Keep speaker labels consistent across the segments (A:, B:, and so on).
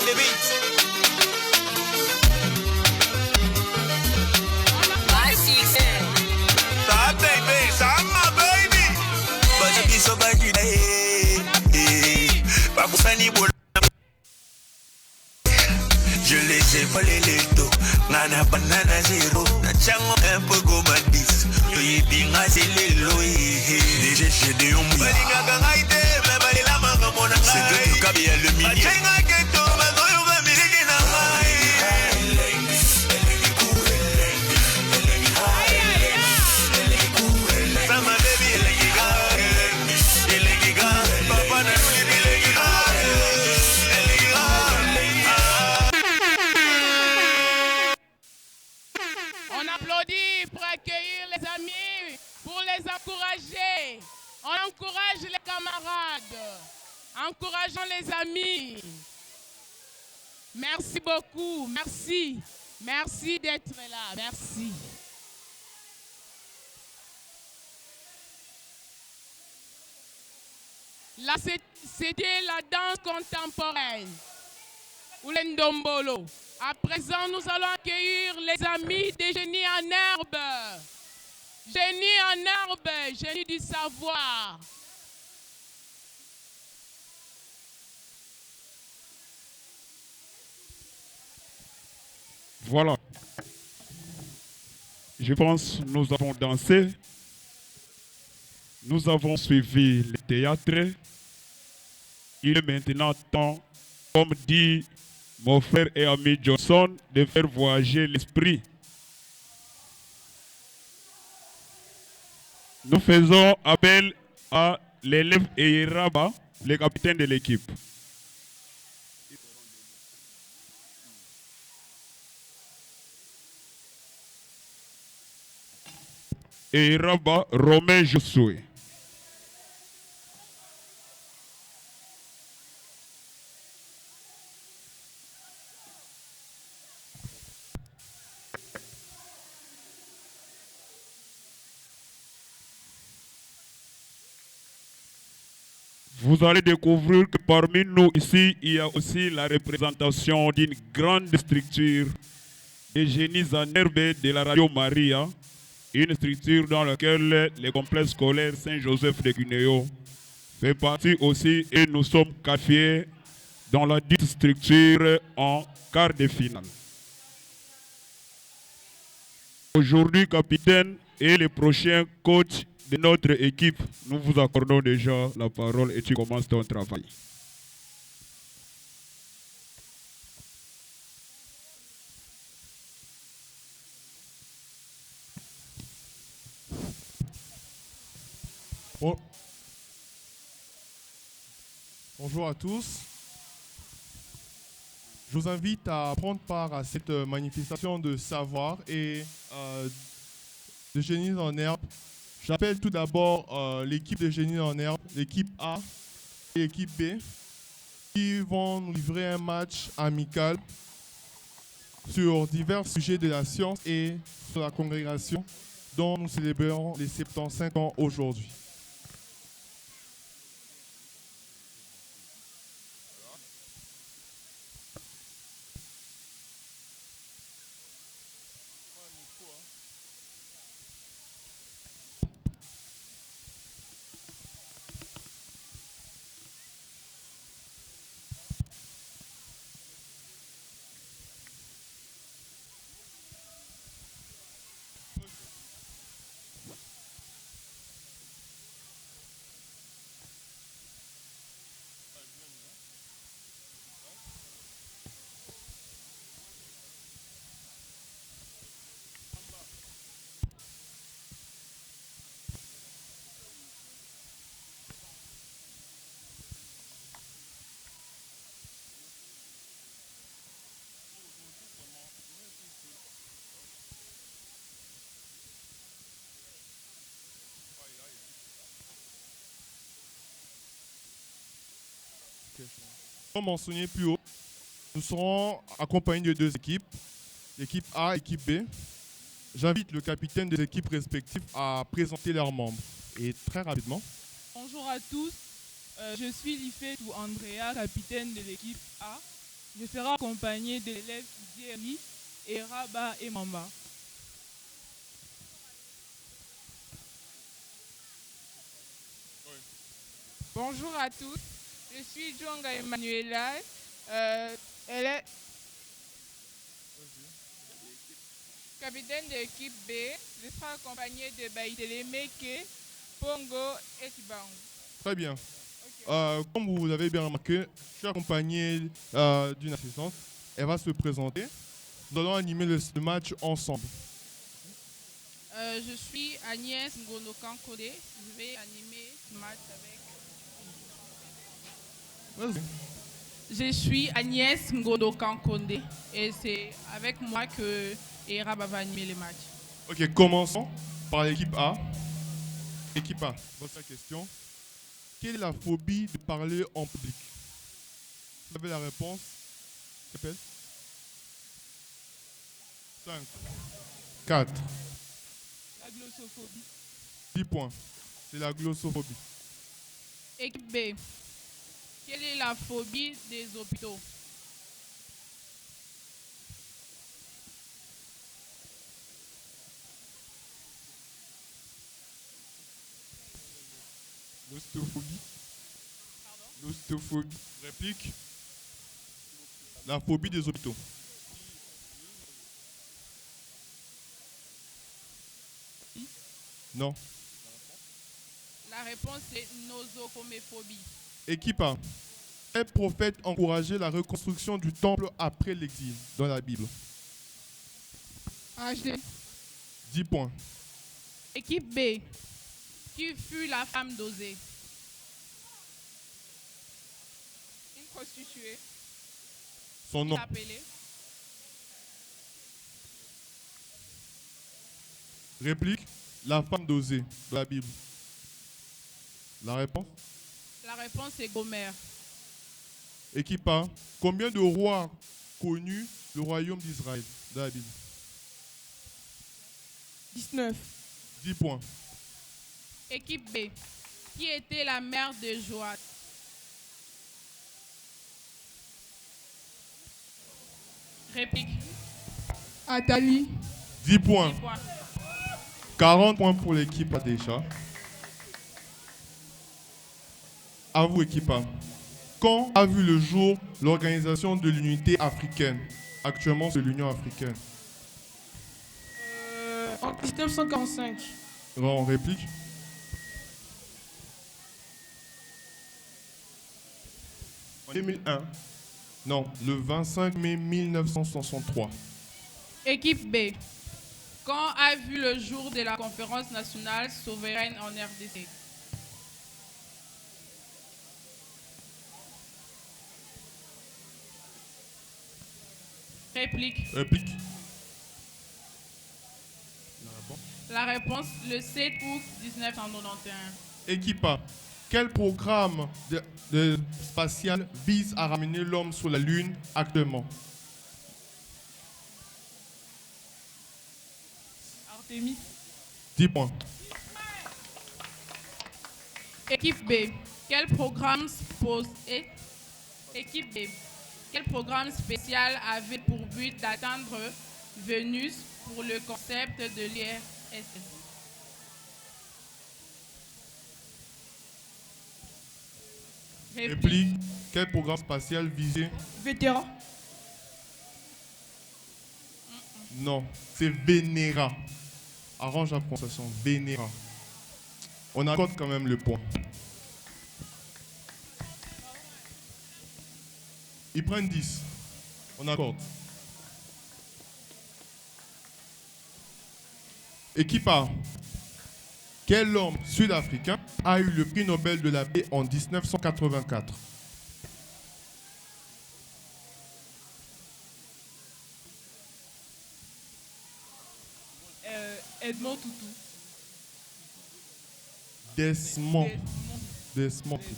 A: the beat. That baby, my baby. But you be so bad, pas pour faire ni bon. Je les ai volé les dos. Nana banana zéro. Na chango un peu comme à 10. Yo y binga c'est les lois. Déjà j'ai des hommes. Balinga gangaite, mais balila manga mona. C'est de tout cabia le milieu. Chenga keto, ma goyo va miriki na mai. Sama baby elegiga, elegiga. Papa na elegiga.
B: On applaudit pour accueillir les amis, pour les encourager. On encourage les camarades. Encourageons les amis. Merci beaucoup. Merci. Merci d'être là. Merci. Là, c'était la danse contemporaine. Ou le ndombolo. À présent, nous allons accueillir les amis des génies en herbe. Génies en herbe, génies du savoir.
C: Voilà. Je pense que nous avons dansé. Nous avons suivi le théâtre. Il est maintenant temps, comme dit mon frère et ami Johnson, de faire voyager l'esprit. Nous faisons appel à l'élève Eiraba, le capitaine de l'équipe. Eiraba Romain Josué. Vous allez découvrir que parmi nous ici, il y a aussi la représentation d'une grande structure des génies en herbe de la Radio Maria, une structure dans laquelle le complexe scolaire Saint-Joseph de Cuneo fait partie aussi et nous sommes qualifiés dans la dite structure en quart de finale. Aujourd'hui, capitaine et le prochain coach de notre équipe, nous vous accordons déjà la parole et tu commences ton travail.
D: Bon. Bonjour à tous. Je vous invite à prendre part à cette manifestation de savoir et de génies en herbe. J'appelle tout d'abord l'équipe de génies en herbe, l'équipe A et l'équipe B, qui vont nous livrer un match amical sur divers sujets de la science et sur la congrégation dont nous célébrons les 75 ans aujourd'hui. Comme mentionné plus haut, nous serons accompagnés de deux équipes, l'équipe A et l'équipe B. J'invite le capitaine des équipes respectives à présenter leurs membres. Et très rapidement.
E: Bonjour à tous, je suis Lifetou Andrea, capitaine de l'équipe A.
B: Je serai accompagné de l'élève Dieri, Eraba et Mamba. Bonjour à tous, je suis Djonga Emmanuela. Elle est capitaine de l'équipe B. Je serai accompagnée de Baïtele Meke, Pongo et Tibango.
D: Très bien. Comme vous l'avez bien remarqué, je suis accompagné d'une assistante. Elle va se présenter. Nous allons animer le match ensemble.
B: Je suis Agnès Ngono Kankode. Je vais animer ce match avec.
D: Vas-y.
B: Je suis Agnès Ngono Kankode et c'est avec moi que Eraba va animer le match.
D: Ok, commençons par l'équipe A. Équipe A, votre question. Quelle est la phobie de parler en public? Vous avez la réponse? Répète. 5, 4,
B: La glossophobie.
D: 10 points. C'est la glossophobie.
B: Équipe B. Quelle est la phobie des hôpitaux?
D: L'ostéophobie. L'ostéophobie. Réplique. La phobie des hôpitaux. Non.
B: La réponse est nosocoméphobie.
D: Équipe A. Quel prophète encourageait la reconstruction du temple après l'exil dans la Bible?
B: HD.
D: 10 points.
B: Équipe B. Qui fut la femme d'Osée? Une prostituée.
D: Son nom.
B: Appelée.
D: Réplique. La femme d'Osée dans la Bible. La réponse?
B: La réponse est Gomère.
D: Équipe A. Combien de rois connut le royaume d'Israël dans la Bible?
B: 19.
D: 10 points.
B: Équipe B. Qui était la mère de Joas? Réplique. Athalie.
D: 10 points.
B: 10 points.
D: 40 points pour l'équipe A déjà. À vous, équipe A. Quand a vu le jour l'Organisation de l'Unité africaine? Actuellement, c'est l'Union africaine.
B: En 1945.
D: On réplique. En 2001. Non, le 25 mai 1963.
B: Équipe B. Quand a vu le jour de la conférence nationale souveraine en RDC? Réplique.
D: Réplique.
B: La réponse, le 7 août 1991.
D: Équipe A. Quel programme spatial vise à ramener l'homme sur la Lune actuellement?
B: Artemis.
D: 10 points.
B: Équipe B. Quel programme Équipe B. Quel programme spécial avait pour but d'atteindre Vénus pour le concept de l'ISS?
D: Réplique. Quel programme spatial visé?
B: Vétéran.
D: Non, c'est Vénéra. Arrange la prononciation. Vénéra. On accorde quand même le point. Ils prennent 10. On accorde. Équipe A. Quel homme sud-africain a eu le prix Nobel de la paix en 1984?
B: Edmond Tutu.
D: Desmond. Desmond Tutu.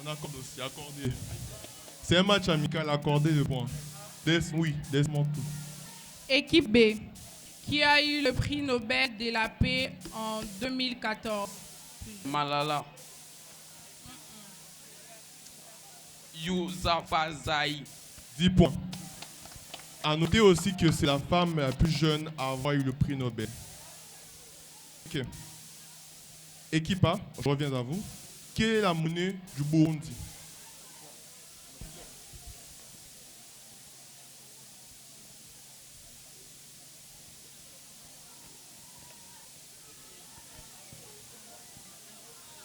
D: On accorde aussi, accordé. C'est un match amical, accordé le point. Oui, Desmond Tutu.
B: Équipe B. Qui a eu le prix Nobel de la paix en 2014?
E: Malala. Yousafzai.
D: 10 points. À noter aussi que c'est la femme la plus jeune à avoir eu le prix Nobel. Ok. Équipe A, je reviens à vous. Quelle est la monnaie du Burundi?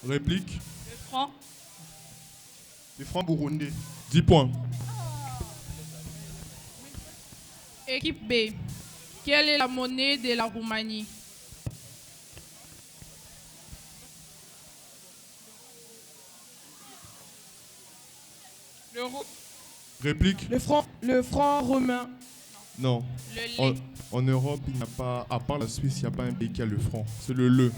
D: Réplique.
F: Le franc.
D: Les francs burundais. 10 points.
B: Équipe B. Quelle est la monnaie de la Roumanie?
F: L'euro.
D: Réplique.
F: Le franc romain.
D: Non.
B: Le
D: En,
B: lait.
D: en Europe, il n'y a pas, à part la Suisse, il n'y a pas un pays qui a le franc. C'est le le.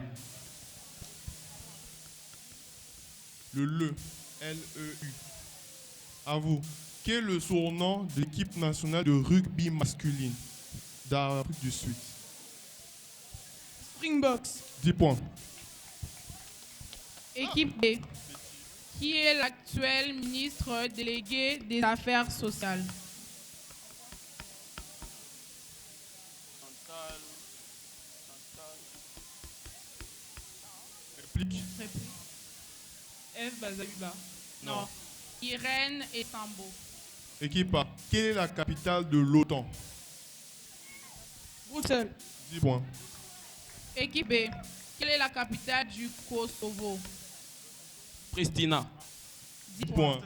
D: Le le. L-E-U. À vous. Quel est le surnom de l'équipe nationale de rugby masculine d'Afrique du Sud?
F: Springboks.
D: 10 points.
B: Équipe B. Qui est l'actuel ministre délégué des Affaires sociales?
D: Réplique.
F: F. Bazaluba.
B: Non. Irène et Sambo.
D: Équipe A. Quelle est la capitale de l'OTAN?
F: Bruxelles.
D: 10 points.
B: Équipe B. Quelle est la capitale du Kosovo?
E: Pristina.
B: 10
D: Points.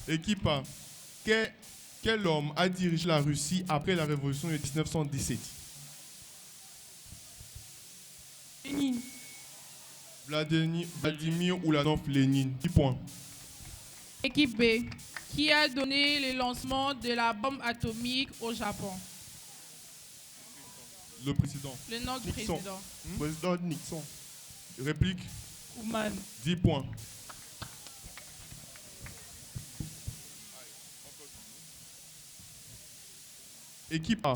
D: Équipe A. Quel homme a dirigé la Russie après la révolution de 1917?
F: Lénine.
D: Vladimir Oulanov Lénine. 10 points.
B: Équipe B. Qui a donné le lancement de la bombe atomique au Japon?
D: Le président.
B: Le nom du
D: Nixon.
B: président.
D: Président Nixon. Réplique.
F: Ouman.
D: 10 points. Équipe A.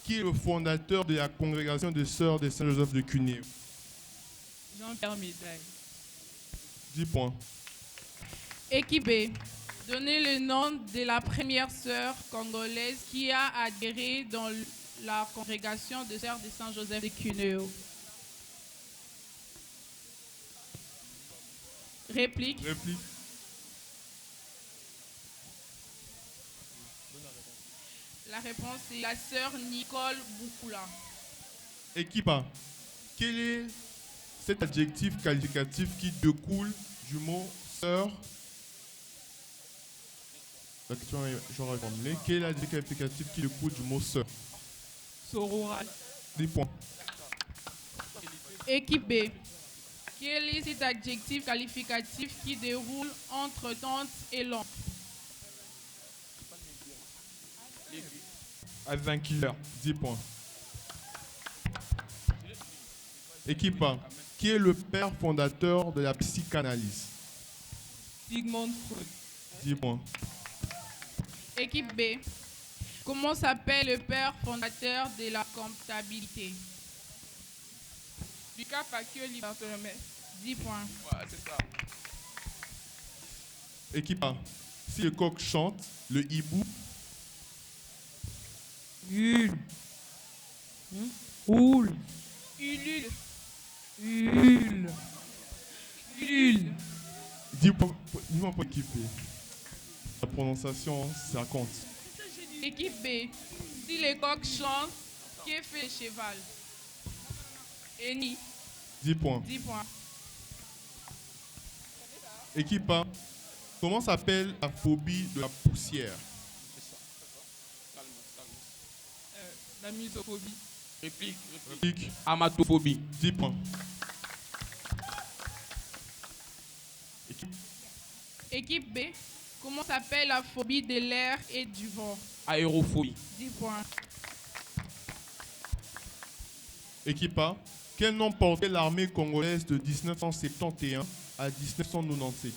D: Qui est le fondateur de la congrégation des Sœurs de Saint-Joseph de Cuneo?
F: Jean-Pierre Médaille.
D: 10 points.
B: Équipe B. Donnez le nom de la première sœur congolaise qui a adhéré dans la congrégation des Sœurs de Saint-Joseph de Cuneo. Réplique.
D: Réplique.
B: La réponse est la sœur Nicole Boukoula.
D: Équipe A. Quel est cet adjectif qualificatif qui découle du mot sœur? La question est, j'aurais formulé. Quel est l'adjectif qualificatif qui découle du mot sœur?
F: Sororal.
D: 10 points.
B: Équipe B. Quel est cet adjectif qualificatif qui déroule entre tante et l'oncle?
D: Advent Killer. 10 points. Équipe A. Qui est le père fondateur de la psychanalyse?
F: Sigmund Freud.
D: 10 points.
B: Équipe B. Comment s'appelle le père fondateur de la comptabilité?
F: Lucas Paquioli Bartholomé.
B: 10 points.
E: Ouais, c'est ça.
D: Équipe A. Si le coq chante, le hibou.
F: Hul. Houle.
B: Ulule.
F: Hul. Hul.
D: 10 points pour équipe B. La prononciation, ça compte.
B: Équipe B. Si les coqs chantent, que fait le cheval? Eni.
D: 10 points.
B: 10 points.
D: Équipe A. Comment s'appelle la phobie de la poussière?
F: La musophobie.
E: Réplique.
D: Réplique.
E: Amatophobie.
D: 10 points.
B: Équipe B. Comment s'appelle la phobie de l'air et du vent?
E: Aérophobie.
B: 10 points.
D: Équipe A. Quel nom portait l'armée congolaise de 1971 à 1997?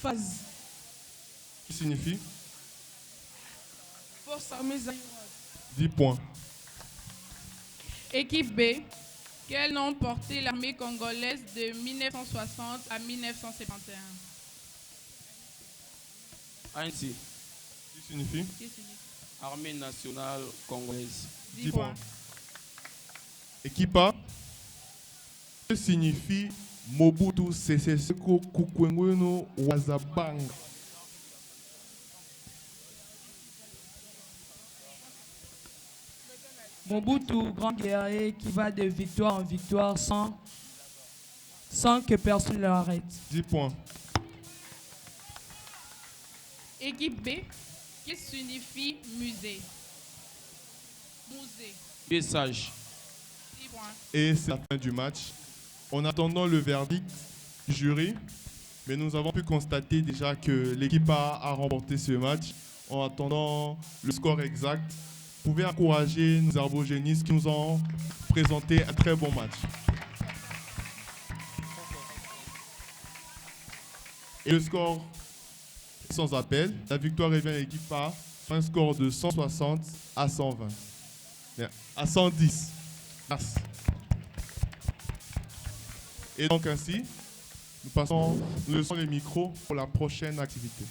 F: Phase.
D: Qui signifie?
F: Force armée zaïroise.
D: 10 points.
B: Équipe B. Quel nom portait l'armée congolaise de 1960 à 1971?
E: ANC,
D: Qui signifie?
E: Armée nationale congolaise.
B: 10 points.
D: Équipe A. Que signifie Mobutu Sese Seko Kukwengweno Wazabanga?
F: Mobutu, grand guerrier qui va de victoire en victoire sans que personne ne l'arrête.
D: 10 points.
B: Équipe B, qui signifie musée? Musée.
E: Dieu sage.
B: 10 points.
D: Et c'est la fin du match. En attendant le verdict du jury, mais nous avons pu constater déjà que l'équipe a remporté ce match. En attendant le score exact, vous pouvez encourager nos herbogénistes qui nous ont présenté un très bon match. Et le score sans appel, la victoire revient à l'équipe A sur un score de 160 à 120. Bien, à 110. Merci. Et donc ainsi, nous laissons les micros pour la prochaine activité.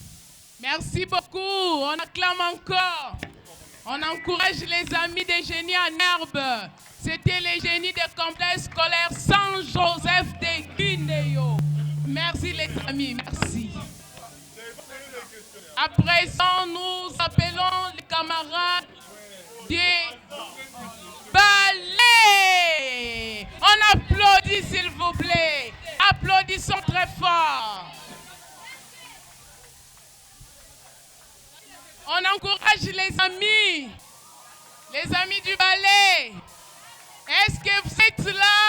B: Merci beaucoup. On acclame encore. On encourage les amis des génies en herbe. C'était les génies des complexes scolaires Saint-Joseph de Guineo. Merci les amis, merci. À présent, nous appelons les camarades des ballets. On applaudit s'il vous plaît. Applaudissons très fort. On encourage les amis du ballet. Est-ce que vous êtes là?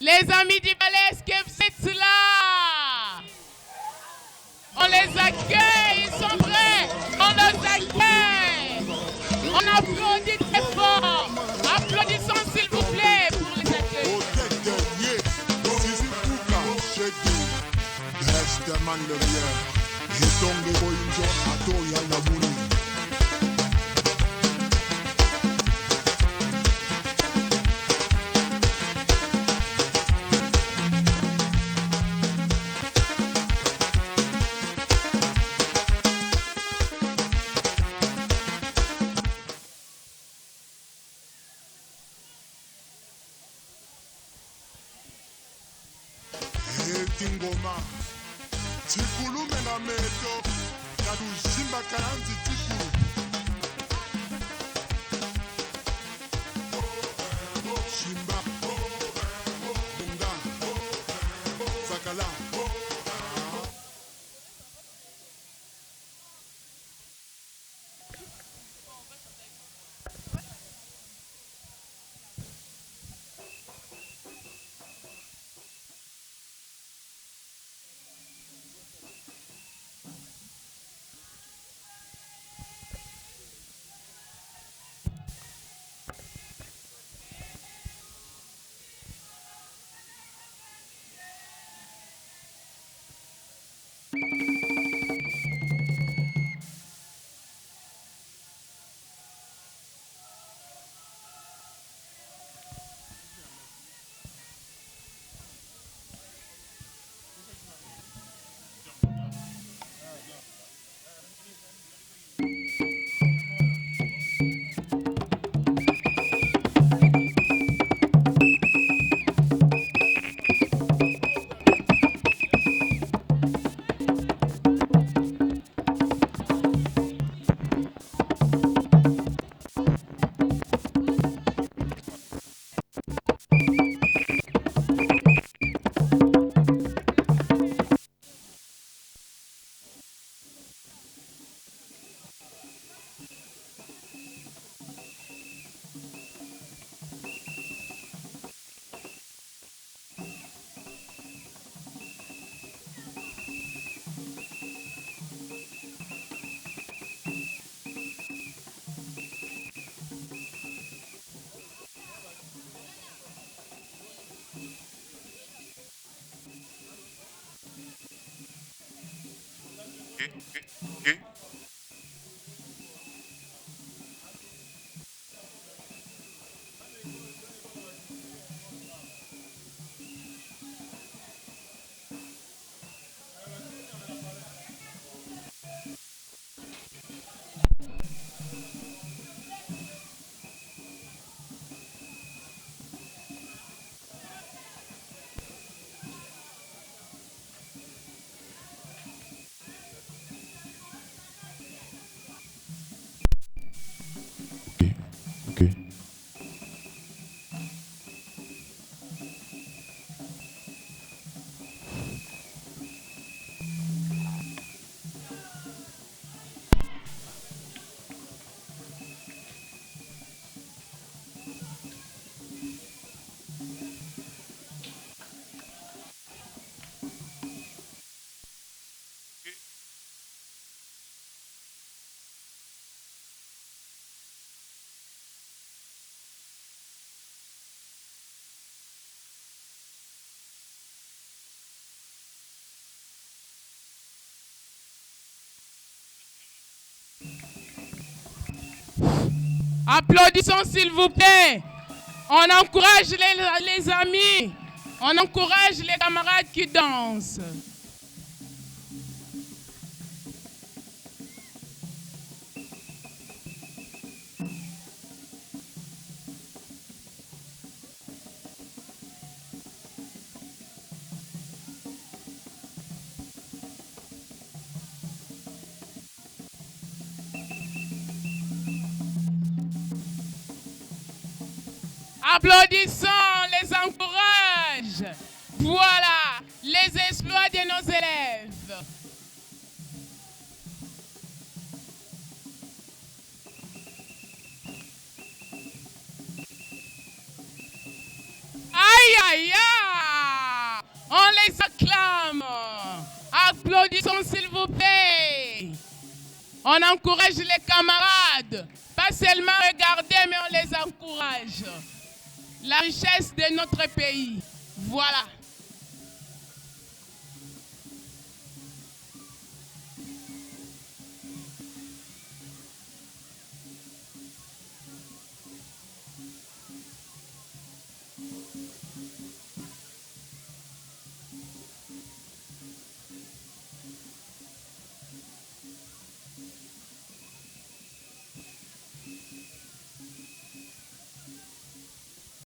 B: Les amis du ballet, est-ce que vous êtes là? On les accueille, ils sont prêts. On les accueille. On applaudit très fort. Applaudissons s'il vous plaît pour les accueillir.
G: Ngoma tikulume na meto kadushimba karanzi tikulu shimba bunga sakala
B: Applaudissons s'il vous plaît. On encourage les amis. On encourage les camarades qui dansent. Applaudissons, les encourage. Voilà les exploits de nos élèves. Aïe, aïe, aïe. On les acclame. Applaudissons s'il vous plaît. On encourage les camarades. Pas seulement regarder, mais on les encourage. La richesse de notre pays. Voilà.